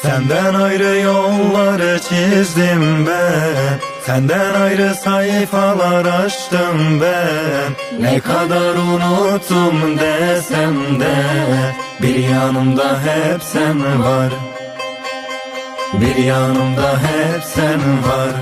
Senden ayrı yolları çizdim ben, senden ayrı sayfalar açtım ben. Ne kadar unuttum desem de bir yanımda hep sen var, bir yanımda hep sen var.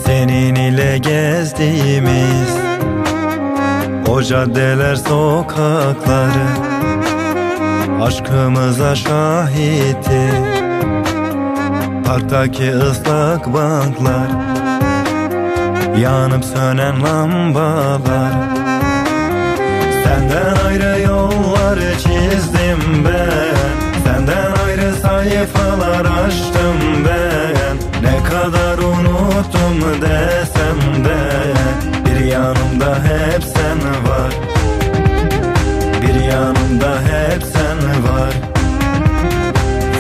Senin ile gezdiğimiz o caddeler, sokakları aşkımıza şahitti. Parktaki ıslak banklar, yanıp sönen lambalar. Senden ayrı yollar çizdim ben, senden ayrı sayfalar açtım ben. Ne kadar unuttum desem de bir yanımda hep sen var, bir yanımda hep sen var.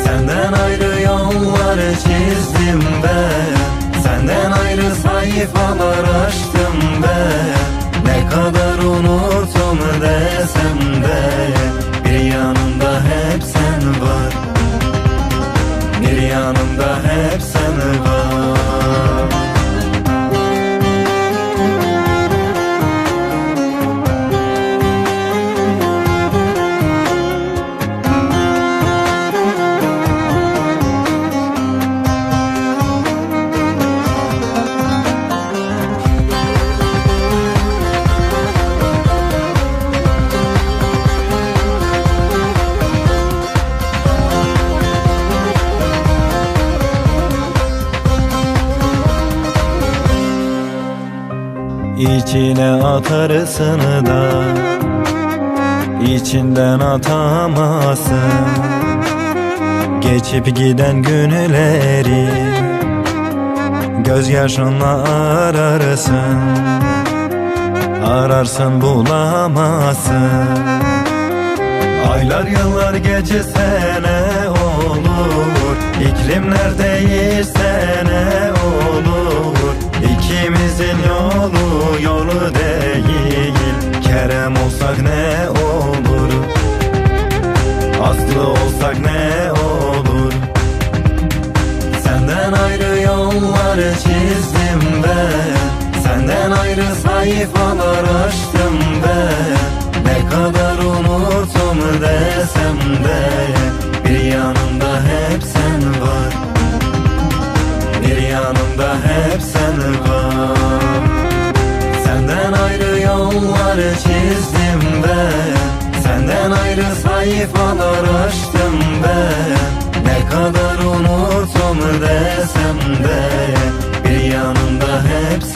Senden ayrı yollar çizdim ben, senden ayrı sayfalar açtım ben. Ne kadar unuttum desem de bir yanımda hep sen var, bir yanımda hep sen var. İçine atarsın da içinden atamazsın. Geçip giden günleri gözyaşınla ararsın, ararsın bulamazsın. Aylar yıllar gece sene olur, iklimler değişse ne olur. İkimizin yolu değil, Kerem olsak ne olur, Aslı olsak ne olur. Senden ayrı yollar çizdim ben, senden ayrı sayfalar açtım ben. Ne kadar unuttum desem de bir yanımda hep sen var, bir yanımda hep sen var. Senden ayrı yollar çizdim ben, senden ayrı sayfalar açtım ben. Ne kadar unuttum desem de bir yanımda hep sen var.